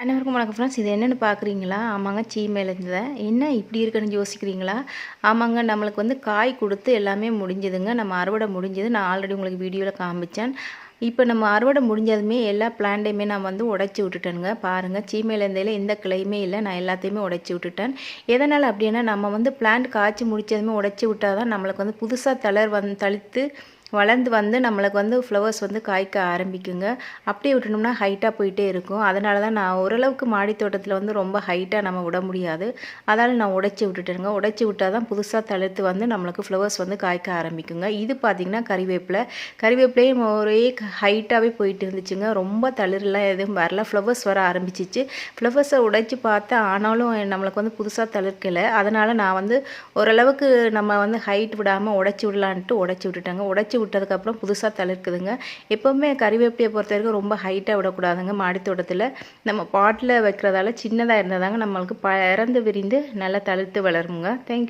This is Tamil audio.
அனைவருக்கும் வணக்கம் ஃப்ரெண்ட்ஸ். இது என்னென்னு பார்க்குறீங்களா? ஆமாங்க, சீமையிலேருந்து தான். என்ன இப்படி இருக்குன்னு யோசிக்கிறீங்களா? ஆமாங்க, நம்மளுக்கு வந்து காய் கொடுத்து எல்லாமே முடிஞ்சதுங்க. நம்ம அறுவடை முடிஞ்சது. நான் ஆல்ரெடி உங்களுக்கு வீடியோவில் காமிச்சேன். இப்போ நம்ம அறுவடை முடிஞ்சதுமே எல்லா பிளான்ட்டையுமே நான் வந்து உடச்சி விட்டுட்டேனுங்க. பாருங்கள், சீமையிலேருந்தையில் எந்த கிளையுமே இல்லை. நான் எல்லாத்தையுமே உடச்சி விட்டுட்டேன். எதனால் அப்படின்னா, நம்ம வந்து பிளான்ட் காய்ச்சி முடித்ததுமே உடச்சி விட்டால் தான் நம்மளுக்கு வந்து புதுசாக தளிர்த்து வளர்ந்து வந்து நம்மளுக்கு வந்து ஃப்ளவர்ஸ் வந்து காய்க்க ஆரம்பிக்குங்க. அப்படியே விட்டோம்னா ஹைட்டாக போயிட்டே இருக்கும். அதனால தான் நான் ஓரளவுக்கு மாடி தோட்டத்தில் வந்து ரொம்ப ஹைட்டாக நம்ம விட முடியாது. அதனால் நான் உடைச்சி விட்டுட்டேங்க. உடைச்சி விட்டால் தான் புதுசாக தளிர்த்து வந்து நம்மளுக்கு ஃப்ளவர்ஸ் வந்து காய்க்க ஆரம்பிக்குங்க. இது பார்த்திங்கன்னா கறிவேப்பிலையும் ஒரே ஹைட்டாகவே போயிட்டு இருந்துச்சுங்க. ரொம்ப தளிரெலாம் எதுவும் வரல. ஃப்ளவர்ஸ் வர ஆரம்பிச்சிச்சு. ஃப்ளவர்ஸை உடைச்சி பார்த்தேன், ஆனாலும் நம்மளுக்கு வந்து புதுசாக தளிர்க்கலை. அதனால் நான் வந்து ஓரளவுக்கு நம்ம வந்து ஹைட் விடாமல் உடைச்சி விடலான்ட்டு உடைச்சி விட்டுட்டேங்க. உடைச்சி விட்டதுக்கப்புறம் புதுசாக தளிர்க்குதுங்க. எப்போவுமே கறிவேப்பிலையை பொறுத்த வரைக்கும் ரொம்ப ஹைட்டாக விடக்கூடாதுங்க. மாடி தோட்டத்தில் நம்ம பாட்டில் வைக்கிறதால சின்னதாக இருந்தால் தாங்க நம்மளுக்கு பறந்து விரிந்து நல்லா தளிர்த்து வளருங்க. தேங்க்யூ.